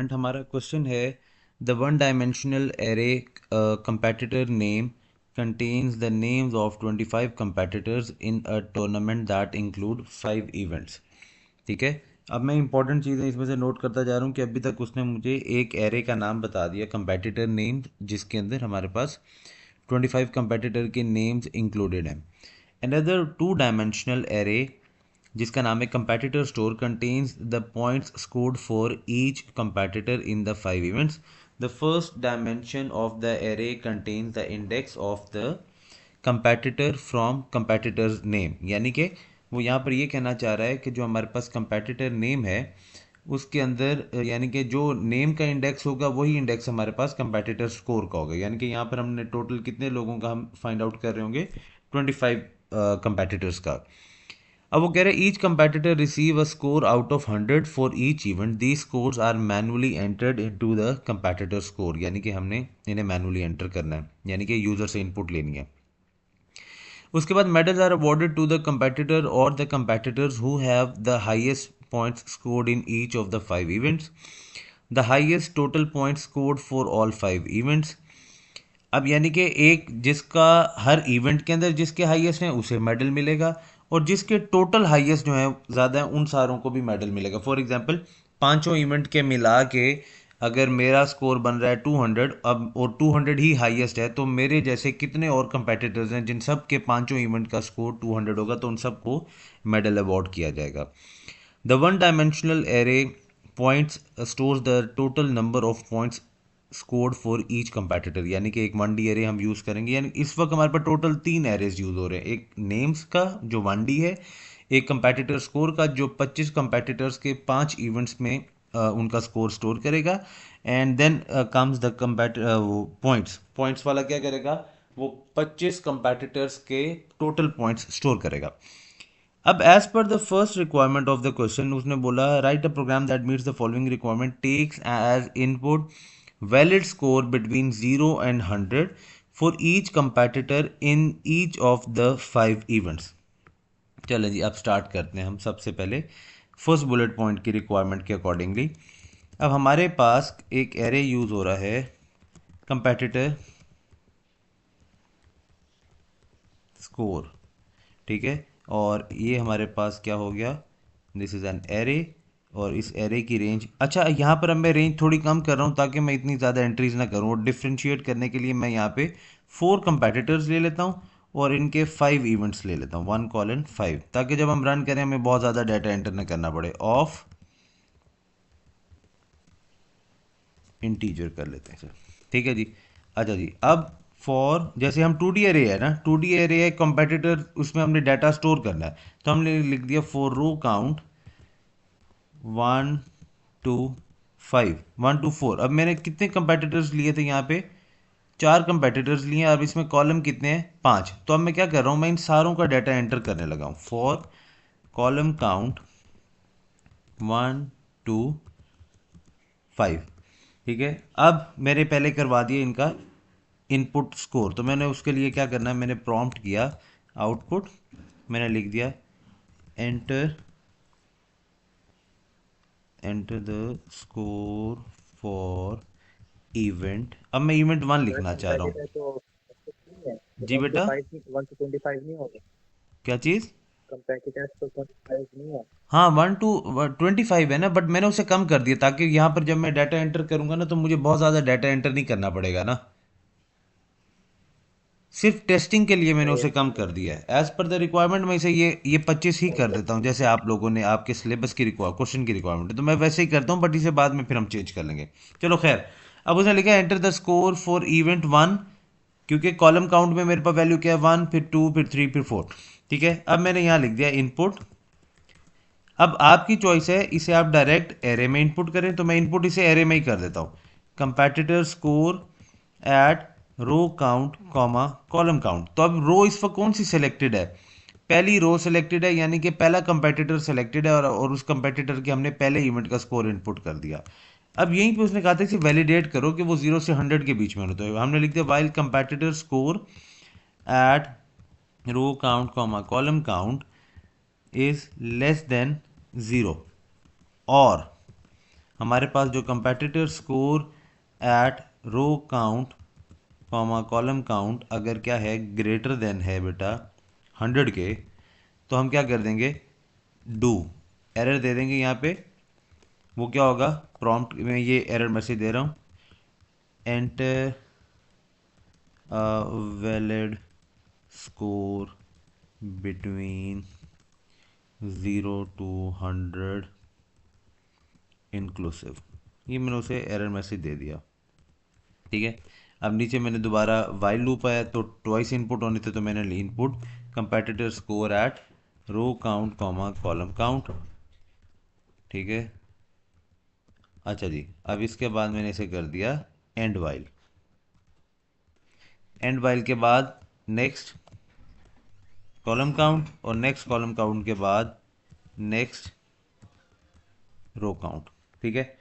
Requirement. हमारा question है the one dimensional array competitor name contains the names of 25 competitors in a tournament that include 5 events। ठीक है, अब मैं important चीज़ें इसमें से नोट करता जा रहा हूँ कि अभी तक उसने मुझे एक एरे का नाम बता दिया कंपेटिटर नेम, जिसके अंदर हमारे पास 25 कंपेटिटर के नेम्स इंक्लूडेड हैं। अनदर टू डायमेंशनल एरे जिसका नाम है competitor store contains the points scored for each competitor in the 5 events. The first dimension of the array contains the index of the competitor from competitors name. यानी कि वो यहाँ पर ये कहना चाह रहा है कि जो हमारे पास कंपेटिटर नेम है उसके अंदर यानी कि जो नेम का इंडेक्स होगा वही इंडेक्स हमारे पास कंपेटिटर स्कोर का होगा। यानी कि यहाँ पर हमने टोटल कितने लोगों का हम फाइंड आउट कर रहे होंगे, 25 कंपेटिटर्स का। अब वो कह रहे हैं each competitor receive a score out of 100 for each event. The scores are manually entered into the competitor score. यानी कि हमने इन्हें मैनुअली एंटर करना है, यानी कि यूजर से इनपुट लेनी है। उसके बाद medals are awarded to the competitor और the competitors who have the highest points scored in each of the 5 events. The highest total points scored for all 5 events. अब यानी कि एक जिसका हर इवेंट के अंदर जिसके हाईएस्ट हैं उसे मेडल मिलेगा, और जिसके टोटल हाईएस्ट जो है ज़्यादा हैं उन सारों को भी मेडल मिलेगा। फॉर एग्जांपल पांचों इवेंट के मिला के अगर मेरा स्कोर बन रहा है 200 अब और 200 ही हाईएस्ट है, तो मेरे जैसे कितने और कंपेटिटर्स हैं जिन सब के पांचों इवेंट का स्कोर 200 होगा, तो उन सबको मेडल अवार्ड किया जाएगा। The one dimensional array points stores the total number of points scored for each competitor. यानी कि एक 1D एरे हम यूज़ करेंगे। यानी इस वक्त हमारे पास टोटल 3 एरेज यूज़ हो रहे हैं, एक नेम्स का जो 1D है, एक कंपेटिटर स्कोर का जो 25 कंपेटिटर्स के 5 इवेंट्स में उनका स्कोर स्टोर करेगा, and then comes the points वाला क्या करेगा, वो 25 कंपेटिटर्स के टोटल पॉइंट्स स्टोर करेगा। अब as per the first requirement of the question उसने बोला write a program that meets the following requirement, takes as input valid score between 0 and 100 for each competitor in each of the 5 events. चलो जी, अब start करते हैं हम सबसे पहले फर्स्ट बुलेट पॉइंट की रिक्वायरमेंट के अकॉर्डिंगली। अब हमारे पास एक एरे यूज हो रहा है कंपेटिटर स्कोर, ठीक है, और ये हमारे पास क्या हो गया, दिस इज़ एन एरे, और इस एरे की रेंज, अच्छा यहाँ पर अब मैं रेंज थोड़ी कम कर रहा हूँ ताकि मैं इतनी ज़्यादा एंट्रीज ना करूँ, और डिफ्रेंशिएट करने के लिए मैं यहाँ पे 4 कंपेटिटर्स ले लेता हूँ और इनके 5 इवेंट्स ले लेता हूँ, 1:5, ताकि जब हम रन करें हमें बहुत ज़्यादा डाटा एंटर ना करना पड़े। ऑफ इंटीजर कर लेते हैं सर, ठीक है जी। अच्छा जी, अब फॉर जैसे हम 2D एरे है ना, 2D एरे है कंपेटिटर, उसमें हमने डाटा स्टोर करना है, तो हमने लिख दिया फॉर रो काउंट 1 to 4। अब मैंने कितने कंपेटिटर्स लिए थे यहाँ पे, 4 कंपेटिटर्स लिए। अब इसमें कॉलम कितने हैं, 5। तो अब मैं क्या कर रहा हूँ, मैं इन सारों का डाटा एंटर करने लगा हूँ। फॉर कॉलम काउंट 1 to 5, ठीक है। अब मैंने पहले करवा दिया इनका इनपुट स्कोर, तो मैंने उसके लिए क्या करना है, मैंने प्रॉम्प्ट किया आउटपुट, मैंने लिख दिया enter the score for event. अब मैं इवेंट 1 सर लिखना चाह रहा हूँ। कंपेटिटर तो नहीं है, जी वन टू बेटा, फाइव नहीं, 1 to 25 नहीं होगा। क्या चीज़? कंपेटिटर्स तो 25 नहीं है। हाँ, 1 to 25 है ना, बट मैंने उसे कम कर दिया ताकि यहाँ पर जब मैं डाटा एंटर करूंगा ना तो मुझे बहुत ज़्यादा डाटा एंटर नहीं करना पड़ेगा ना, सिर्फ टेस्टिंग के लिए मैंने तो उसे कम कर दिया है। एज पर द रिक्वायरमेंट मैं इसे ये 25 ही कर देता हूँ, जैसे आप लोगों ने आपके सिलेबस की क्वेश्चन की रिक्वायरमेंट है तो मैं वैसे ही करता हूँ, बट इसे बाद में फिर हम चेंज कर लेंगे। चलो खैर, अब उसने लिखा enter the score for event 1, क्योंकि कॉलम काउंट में मेरे पास वैल्यू क्या है, 1, फिर 2, फिर 3, फिर 4, ठीक है। अब मैंने यहाँ लिख दिया इनपुट। अब आपकी चॉइस है, इसे आप डायरेक्ट एरे में इनपुट करें, तो मैं इनपुट इसे एरे में ही कर देता हूँ। Competitor score at row count comma column count. तो अब रो इस वक्त कौन सी सिलेक्टेड है, पहली रो सिलेक्टेड है, यानी कि पहला कंपेटिटर सिलेक्टेड है, और उस कंपेटिटर के हमने पहले इवेंट का स्कोर इनपुट कर दिया। अब यहीं पे उसने कहा था कि वैलिडेट करो कि वो 0 से 100 के बीच में होना, तो हमने लिख दिया while competitor score at row count comma column count is less than 0, और हमारे पास जो competitor score at row count comma column count अगर क्या है ग्रेटर देन है बेटा 100 के, तो हम क्या कर देंगे, डू एरर दे देंगे यहाँ पे। वो क्या होगा, प्रॉम्प्ट में ये एरर मैसेज दे रहा हूँ, enter valid score between 0 to 100 inclusive. ये मैंने उसे एरर मैसेज दे दिया। ठीक है, अब नीचे मैंने दोबारा वाइल लूप आया तो ट्वाइस इनपुट होने थे, तो मैंने input competitor score at row count comma column count. ठीक है, अच्छा जी, अब इसके बाद मैंने इसे कर दिया एंड वाइल। एंड वाइल के बाद नेक्स्ट कॉलम काउंट, और नेक्स्ट कॉलम काउंट के बाद नेक्स्ट रो काउंट। ठीक है,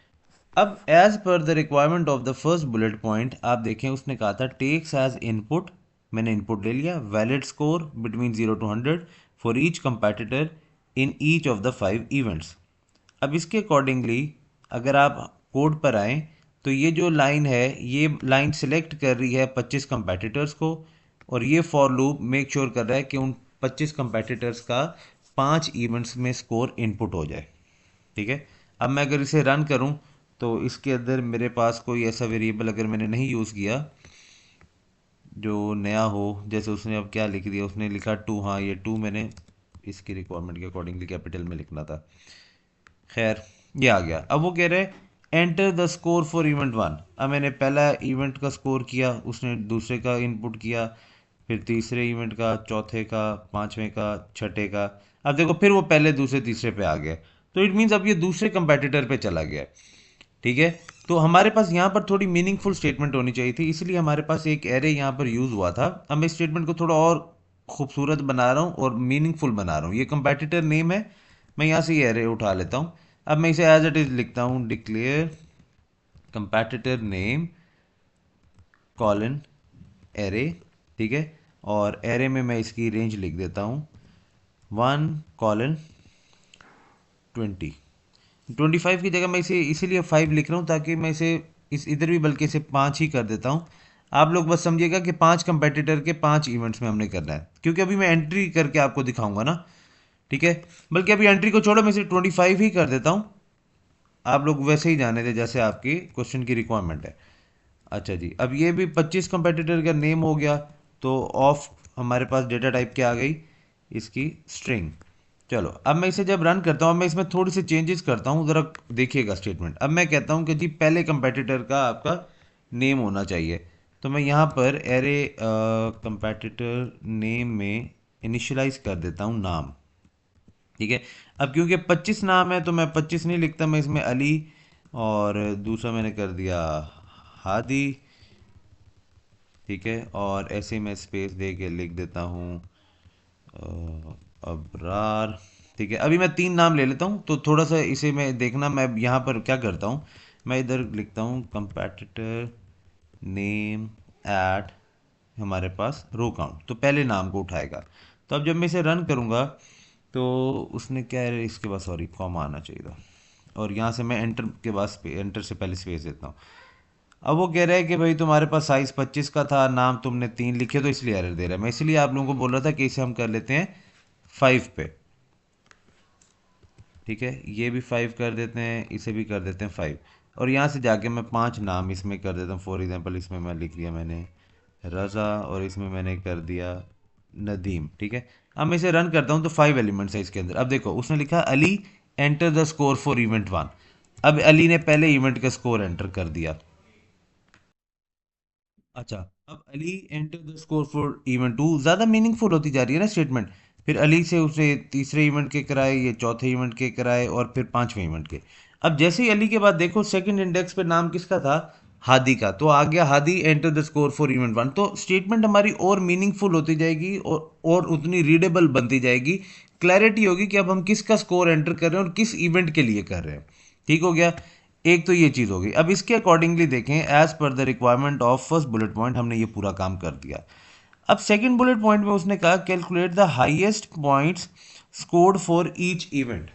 अब as per the requirement of the first bullet point आप देखें, उसने कहा था टेक्स एज इनपुट, मैंने इनपुट ले लिया valid score between 0 to 100 for each competitor in each of the 5 events. अब इसके अकॉर्डिंगली अगर आप कोड पर आए तो ये जो लाइन है, ये लाइन सिलेक्ट कर रही है 25 कंपेटिटर्स को, और ये फॉर लूप मेक श्योर कर रहा है कि उन 25 कंपेटिटर्स का 5 इवेंट्स में स्कोर इनपुट हो जाए। ठीक है, अब मैं अगर इसे रन करूं तो इसके अंदर मेरे पास कोई ऐसा वेरिएबल अगर मैंने नहीं यूज़ किया जो नया हो, जैसे उसने अब क्या लिख दिया, उसने लिखा 2, हाँ ये 2 मैंने इसकी रिक्वायरमेंट के अकॉर्डिंगली कैपिटल में लिखना था। खैर, ये आ गया। अब वो कह रहे हैं enter the score for event 1। अब मैंने पहला इवेंट का स्कोर किया, उसने दूसरे का इनपुट किया, फिर तीसरे इवेंट का, चौथे का, पांचवें का, छठे का। अब देखो फिर वो पहले दूसरे तीसरे पे आ गया, तो इट मीन्स अब ये दूसरे कंपेटिटर पे चला गया। ठीक है, तो हमारे पास यहाँ पर थोड़ी मीनिंगफुल स्टेटमेंट होनी चाहिए थी, इसलिए हमारे पास एक एरे यहाँ पर यूज़ हुआ था। अब मैं स्टेटमेंट को थोड़ा और खूबसूरत बना रहा हूँ और मीनिंगफुल बना रहा हूँ। ये कंपेटिटर नेम है, मैं यहाँ से ये एरे उठा लेता हूँ। अब मैं इसे एज इट इज़ लिखता हूँ, declare competitor name colon array. ठीक है, और एरे में मैं इसकी रेंज लिख देता हूँ 1:20। 25 की जगह मैं इसे इसीलिए 5 लिख रहा हूँ ताकि मैं इसे इस इधर भी बल्कि इसे 5 ही कर देता हूँ। आप लोग बस समझिएगा कि 5 कंपेटिटर के 5 इवेंट्स में हमने करना है, क्योंकि अभी मैं एंट्री करके आपको दिखाऊंगा ना। ठीक है, बल्कि अभी एंट्री को छोड़ो, मैं इसे 25 ही कर देता हूँ। आप लोग वैसे ही जाने थे जैसे आपकी क्वेश्चन की रिक्वायरमेंट है। अच्छा जी, अब ये भी 25 कंपेटिटर का नेम हो गया, तो ऑफ हमारे पास डेटा टाइप क्या आ गई, इसकी स्ट्रिंग। चलो, अब मैं इसे जब रन करता हूँ, मैं इसमें थोड़ी सी चेंजेस करता हूँ, ज़रा देखिएगा स्टेटमेंट। अब मैं कहता हूँ कि जी पहले कंपेटिटर का आपका नेम होना चाहिए, तो मैं यहाँ पर एरे कंपेटिटर नेम में इनिशियलाइज कर देता हूँ नाम। ठीक है, अब क्योंकि 25 नाम है तो मैं 25 नहीं लिखता, मैं इसमें अली, और दूसरा मैंने कर दिया हादी। ठीक है, और ऐसे ही मैं स्पेस दे के लिख देता हूँ अबरार। ठीक है, अभी मैं 3 नाम ले लेता हूँ, तो थोड़ा सा इसे मैं देखना, मैं यहाँ पर क्या करता हूँ, मैं इधर लिखता हूँ कंपेटिटर नेम ऐट हमारे पास रो काउंट, तो पहले नाम को उठाएगा। तो अब जब मैं इसे रन करूँगा तो उसने क्या है, इसके बाद सॉरी कॉमा आना चाहिए था, और यहाँ से मैं एंटर के बाद एंटर से पहले स्पेस देता हूँ। अब वो कह रहा है कि भाई तुम्हारे पास साइज 25 का था, नाम तुमने 3 लिखे, तो इसलिए एरर दे रहा है। मैं इसलिए आप लोगों को बोल रहा था कि इसे हम कर लेते हैं 5 पे। ठीक है, ये भी 5 कर देते हैं, इसे भी कर देते हैं 5, और यहाँ से जाके मैं 5 नाम इसमें कर देता हूँ। फॉर एग्जांपल इसमें मैं लिख दिया मैंने रज़ा, और इसमें मैंने कर दिया नदीम। ठीक है, अब मैं इसे रन करता हूँ तो 5 एलिमेंट्स है इसके अंदर। अब देखो उसने लिखा Ali enter the score for event 1। अब अली ने पहले इवेंट का स्कोर एंटर कर दिया। अच्छा, अब Ali enter the score for event 2, ज़्यादा मीनिंगफुल होती जा रही है ना स्टेटमेंट। फिर अली से उसे तीसरे इवेंट के कराए, ये चौथे इवेंट के कराए, और फिर पांचवें इवेंट के। अब जैसे ही अली के बाद देखो सेकंड इंडेक्स पे नाम किसका था, हादी का, तो आ गया Hadi enter the score for event 1। तो स्टेटमेंट हमारी और मीनिंगफुल होती जाएगी और उतनी रीडेबल बनती जाएगी। क्लैरिटी होगी कि अब हम किसका स्कोर एंटर कर रहे हैं और किस इवेंट के लिए कर रहे हैं। ठीक हो गया, एक तो ये चीज़ होगी। अब इसके अकॉर्डिंगली देखें, as per the requirement of first bullet point हमने ये पूरा काम कर दिया। अब सेकंड बुलेट पॉइंट में उसने कहा calculate the highest points scored for each event.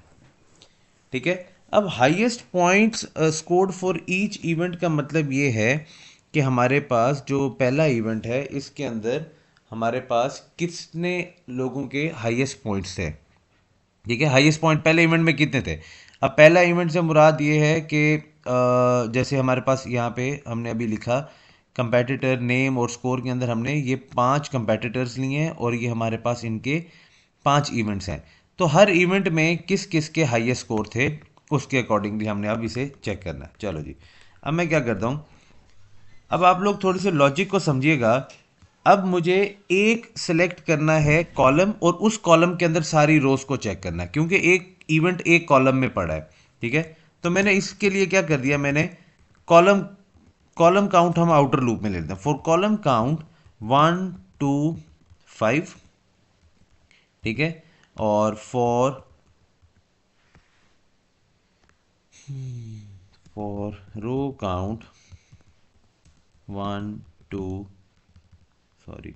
ठीक है, अब highest points scored for each event का मतलब ये है कि हमारे पास जो पहला इवेंट है इसके अंदर हमारे पास कितने लोगों के हाईएस्ट पॉइंट्स थे। ठीक है, हाईएस्ट पॉइंट पहले इवेंट में कितने थे। अब पहला इवेंट से मुराद ये है कि जैसे हमारे पास यहाँ पे हमने अभी लिखा कंपेटिटर नेम और स्कोर के अंदर हमने ये 5 कंपेटिटर्स लिए हैं और ये हमारे पास इनके 5 इवेंट्स हैं। तो हर इवेंट में किस किस के हाईएस्ट स्कोर थे उसके अकॉर्डिंगली हमने अब इसे चेक करना है। चलो जी, अब मैं क्या करता हूँ, अब आप लोग थोड़ी सी लॉजिक को समझिएगा। अब मुझे एक सेलेक्ट करना है कॉलम और उस कॉलम के अंदर सारी रोज को चेक करना है क्योंकि एक इवेंट एक कॉलम में पड़ा है। ठीक है, तो मैंने इसके लिए क्या कर दिया, मैंने कॉलम कॉलम काउंट हम आउटर लूप में ले लेते हैं। For column count 1 2 5। ठीक है, और फॉर रो काउंट 1 2 सॉरी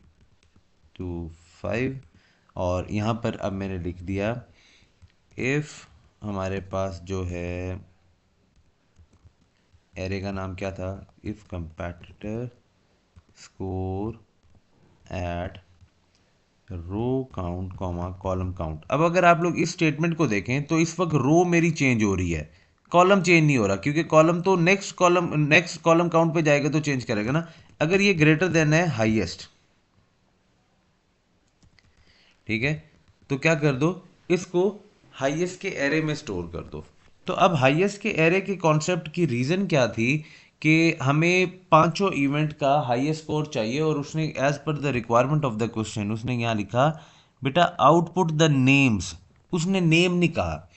2 5। और यहाँ पर अब मैंने लिख दिया इफ़ हमारे पास जो है एरे का नाम क्या था, if competitor score at row count comma column count. अब अगर आप लोग इस स्टेटमेंट को देखें तो इस वक्त रो मेरी चेंज हो रही है, कॉलम चेंज नहीं हो रहा क्योंकि कॉलम तो नेक्स्ट कॉलम काउंट पे जाएगा तो चेंज करेगा ना। अगर ये ग्रेटर देन है हाईएस्ट, ठीक है, तो क्या कर दो, इसको हाईएस्ट के एरे में स्टोर कर दो। तो अब हाईएस्ट के एरे के कॉन्सेप्ट की रीज़न क्या थी कि हमें पांचों इवेंट का हाईएस्ट स्कोर चाहिए और उसने as per the requirement of the question उसने यहाँ लिखा बेटा आउटपुट द नेम्स। उसने नेम नहीं कहा।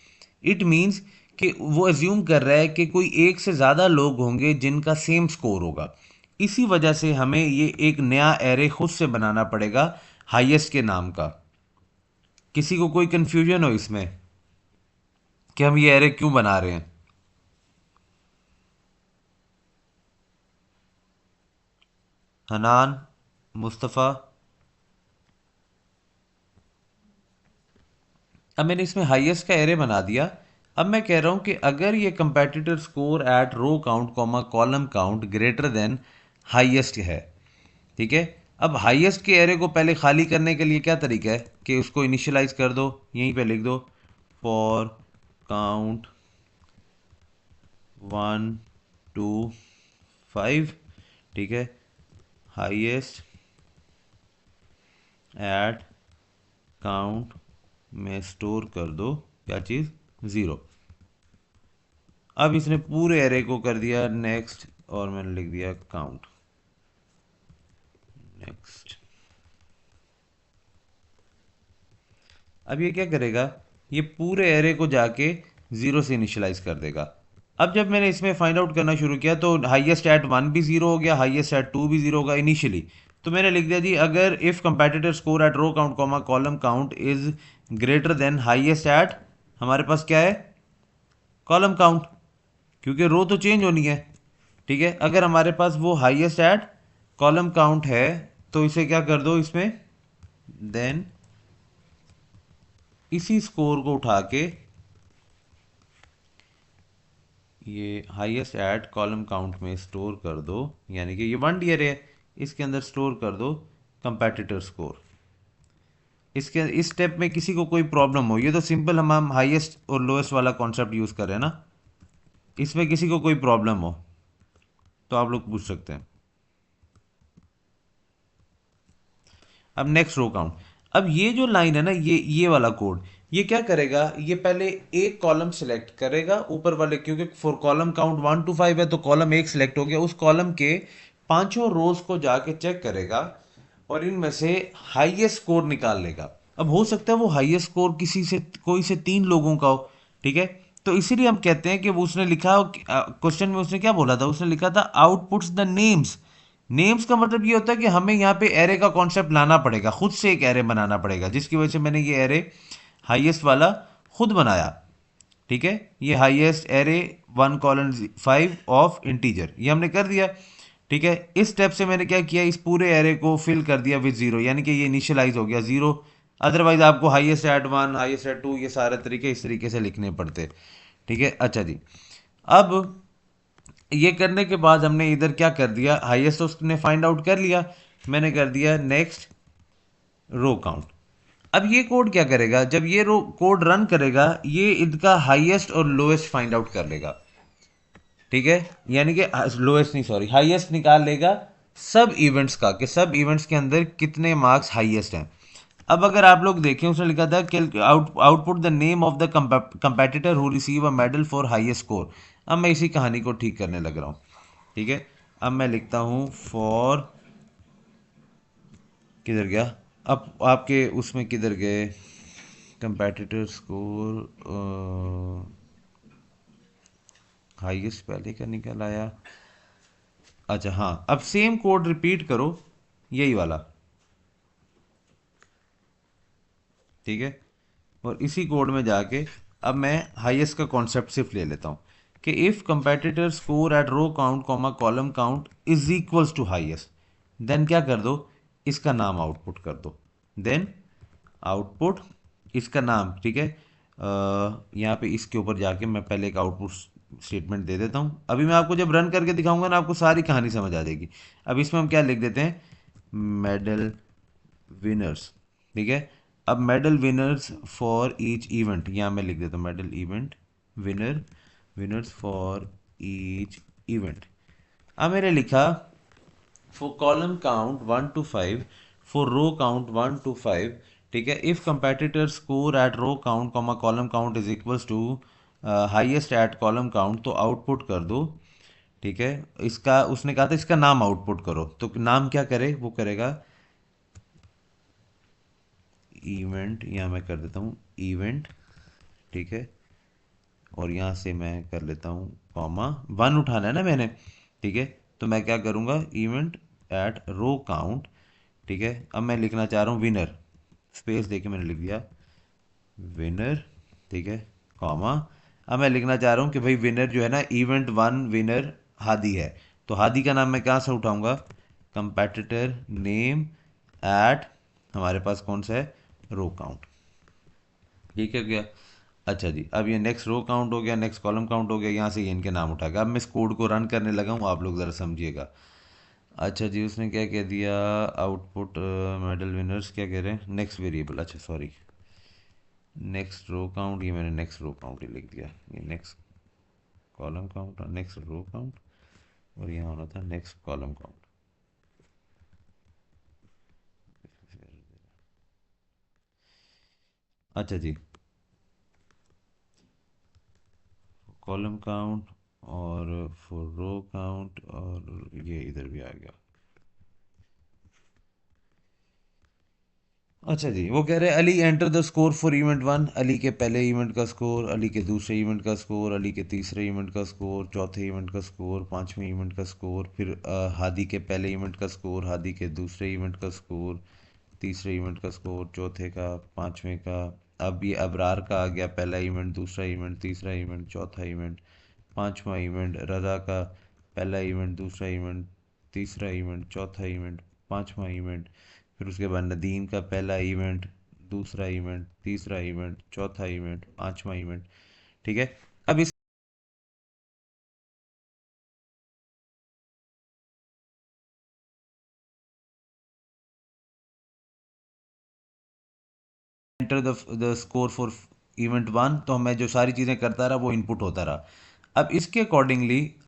इट मीन्स कि वो एज्यूम कर रहा है कि कोई एक से ज़्यादा लोग होंगे जिनका सेम स्कोर होगा। इसी वजह से हमें ये एक नया एरे खुद से बनाना पड़ेगा हाईएस्ट के नाम का। किसी को कोई कंफ्यूजन हो इसमें कि हम ये एरे क्यों बना रहे हैं? हनान, मुस्तफ़ा। अब मैंने इसमें हाईएस्ट का एरे बना दिया। अब मैं कह रहा हूं कि अगर ये competitor score at row count comma column count greater than highest है, ठीक है, अब हाईएस्ट के एरे को पहले खाली करने के लिए क्या तरीका है कि उसको इनिशियलाइज कर दो, यहीं पे लिख दो फॉर काउंट 1 2 5। ठीक है, हाईएस्ट एट काउंट में स्टोर कर दो क्या चीज़, ज़ीरो। अब इसने पूरे एरे को कर दिया नेक्स्ट और मैंने लिख दिया काउंट नेक्स्ट। अब ये क्या करेगा, ये पूरे एरे को जाके ज़ीरो से इनिशियलाइज कर देगा। अब जब मैंने इसमें फाइंड आउट करना शुरू किया तो हाईएस्ट एट 1 भी ज़ीरो हो गया, हाईएस्ट एट 2 भी ज़ीरो होगा इनिशियली। तो मैंने लिख दिया जी अगर if competitor score at row count comma column count is greater than highest at, हमारे पास क्या है, कॉलम काउंट, क्योंकि रो तो चेंज होनी है। ठीक है, अगर हमारे पास वो हाईएस्ट एट कॉलम काउंट है तो इसे क्या कर दो इसमें, देन इसी स्कोर को उठा के ये हाईएस्ट ऐड कॉलम काउंट में स्टोर कर दो, यानी कि ये 1D है, इसके अंदर स्टोर कर दो कंपेटिटर स्कोर। इसके इस स्टेप में किसी को कोई प्रॉब्लम हो, ये तो सिंपल हम हाईएस्ट और लोएस्ट वाला कॉन्सेप्ट यूज़ कर रहे हैं ना, इसमें किसी को कोई प्रॉब्लम हो तो आप लोग पूछ सकते हैं। अब नेक्स्ट रो काउंट। अब ये जो लाइन है ना, ये वाला कोड ये क्या करेगा, ये पहले एक कॉलम सिलेक्ट करेगा ऊपर वाले, क्योंकि फॉर कॉलम काउंट 1 to 5 है तो कॉलम एक सिलेक्ट हो गया, उस कॉलम के पांचों रोज को जाके चेक करेगा और इनमें से हाईएस्ट स्कोर निकाल लेगा। अब हो सकता है वो हाईएस्ट स्कोर किसी से कोई से 3 लोगों का हो। ठीक है, तो इसीलिए हम कहते हैं कि वो उसने लिखा क्वेश्चन में उसने क्या बोला था, उसने लिखा था आउटपुट्स द नेम्स। नेम्स का मतलब ये होता है कि हमें यहाँ पे एरे का कॉन्सेप्ट लाना पड़ेगा, खुद से एक एरे बनाना पड़ेगा, जिसकी वजह से मैंने ये एरे हाईएस्ट वाला खुद बनाया। ठीक है, ये हाईएस्ट एरे 1:5 ऑफ इंटीजर ये हमने कर दिया। ठीक है, इस स्टेप से मैंने क्या किया, इस पूरे एरे को फिल कर दिया विद जीरो, यानी कि ये इनिशियलाइज हो गया जीरो। अदरवाइज आपको हाईएस्ट एट 1 हाईएस्ट एट 2 ये सारे तरीके इस तरीके से लिखने पड़ते। ठीक है। अच्छा जी, अब ये करने के बाद हमने इधर क्या कर दिया, हाईएस्ट तो उसने फाइंड आउट कर लिया, मैंने कर दिया नेक्स्ट रो काउंट। अब ये कोड क्या करेगा, जब ये रो कोड रन करेगा ये इनका हाईएस्ट और लोएस्ट फाइंड आउट कर लेगा। ठीक है, यानी कि लोएस्ट नहीं, सॉरी, हाईएस्ट निकाल लेगा सब इवेंट्स का, कि सब इवेंट्स के अंदर कितने मार्क्स हाईएस्ट हैं। अब अगर आप लोग देखें, उसने लिखा था कि output the name of the competitor who receive a medal for highest score. अब मैं इसी कहानी को ठीक करने लग रहा हूँ। ठीक है, अब मैं लिखता हूँ फॉर, किधर गया, अब आपके उसमें किधर गए, कंपेटिटर स्कोर, हाईएस्ट पहले का निकल आया। अच्छा हाँ, अब सेम कोड रिपीट करो, यही वाला। ठीक है, और इसी कोड में जाके अब मैं हाईएस्ट का कॉन्सेप्ट सिर्फ ले लेता हूँ कि if competitor score at row count comma column count is equals to highest, then क्या कर दो, इसका नाम आउटपुट कर दो। देन आउटपुट इसका नाम, ठीक है, यहाँ पे इसके ऊपर जाके मैं पहले एक आउटपुट स्टेटमेंट दे देता हूँ। अभी मैं आपको जब रन करके दिखाऊंगा ना, आपको सारी कहानी समझ आ जाएगी। अब इसमें हम क्या लिख देते हैं, मेडल विनर्स। ठीक है, अब medal winners for each event, यहाँ मैं लिख देता हूँ medal event winner, winners for each event. अब मैंने लिखा for column count 1 to 5, for row count 1 to 5। ठीक है, if competitor score at row count comma column count is equals to highest at column count, तो output कर दो। ठीक है, इसका उसने कहा था इसका नाम आउटपुट करो, तो नाम क्या करे, वो करेगा इवेंट, यहाँ मैं कर देता हूँ इवेंट। ठीक है, और यहाँ से मैं कर लेता हूँ कॉमा, 1 उठाना है ना मैंने। ठीक है, तो मैं क्या करूँगा, इवेंट एट रो काउंट। ठीक है, अब मैं लिखना चाह रहा हूँ विनर, स्पेस देके मैंने लिख दिया विनर। ठीक है, कॉमा, अब मैं लिखना चाह रहा हूँ कि भाई विनर जो है ना, इवेंट 1 विनर हादी है, तो हादी का नाम मैं कहाँ से उठाऊंगा, कंपेटिटर नेम एट, हमारे पास कौन सा है, रो काउंट। ठीक है क्या, अच्छा जी, अब ये नेक्स्ट रो काउंट हो गया, नेक्स्ट कॉलम काउंट हो गया, यहाँ से ये इनके नाम उठा गया। अब मैं इस कोड को रन करने लगा हूँ, आप लोग ज़रा समझिएगा। अच्छा जी, उसने क्या कह दिया, आउटपुट मेडल विनर्स क्या कह रहे हैं, नेक्स्ट वेरिएबल, अच्छा सॉरी, नेक्स्ट रो काउंट, ये मैंने नेक्स्ट रो काउंट ही लिख दिया, ये next column count, next row count, और यहाँ होना था नेक्स्ट कॉलम काउंट। अच्छा जी, कॉलम काउंट और फॉर रो काउंट, और ये इधर भी आ गया। अच्छा जी, वो कह रहे हैं Ali enter the score for event 1, Ali के पहले इवेंट का स्कोर, अली के दूसरे इवेंट का स्कोर, अली के तीसरे इवेंट का स्कोर, चौथे इवेंट का स्कोर, पांचवें इवेंट का स्कोर, फिर हादी के पहले इवेंट का स्कोर, हादी के दूसरे इवेंट का स्कोर, तीसरे इवेंट का स्कोर, चौथे का, पांचवें का। अब ये अबरार का आ गया, पहला इवेंट, दूसरा इवेंट, तीसरा इवेंट, चौथा इवेंट, पांचवा इवेंट। रज़ा का पहला इवेंट, दूसरा इवेंट, तीसरा इवेंट, चौथा इवेंट, पांचवा इवेंट। फिर उसके बाद नदीम का पहला इवेंट, दूसरा इवेंट, तीसरा इवेंट, चौथा इवेंट, पांचवा इवेंट। ठीक है, अब इस enter the score for event 1, तो मैं जो सारी चीज़ें करता रहा वो इनपुट होता रहा। अब इसके अकॉर्डिंगली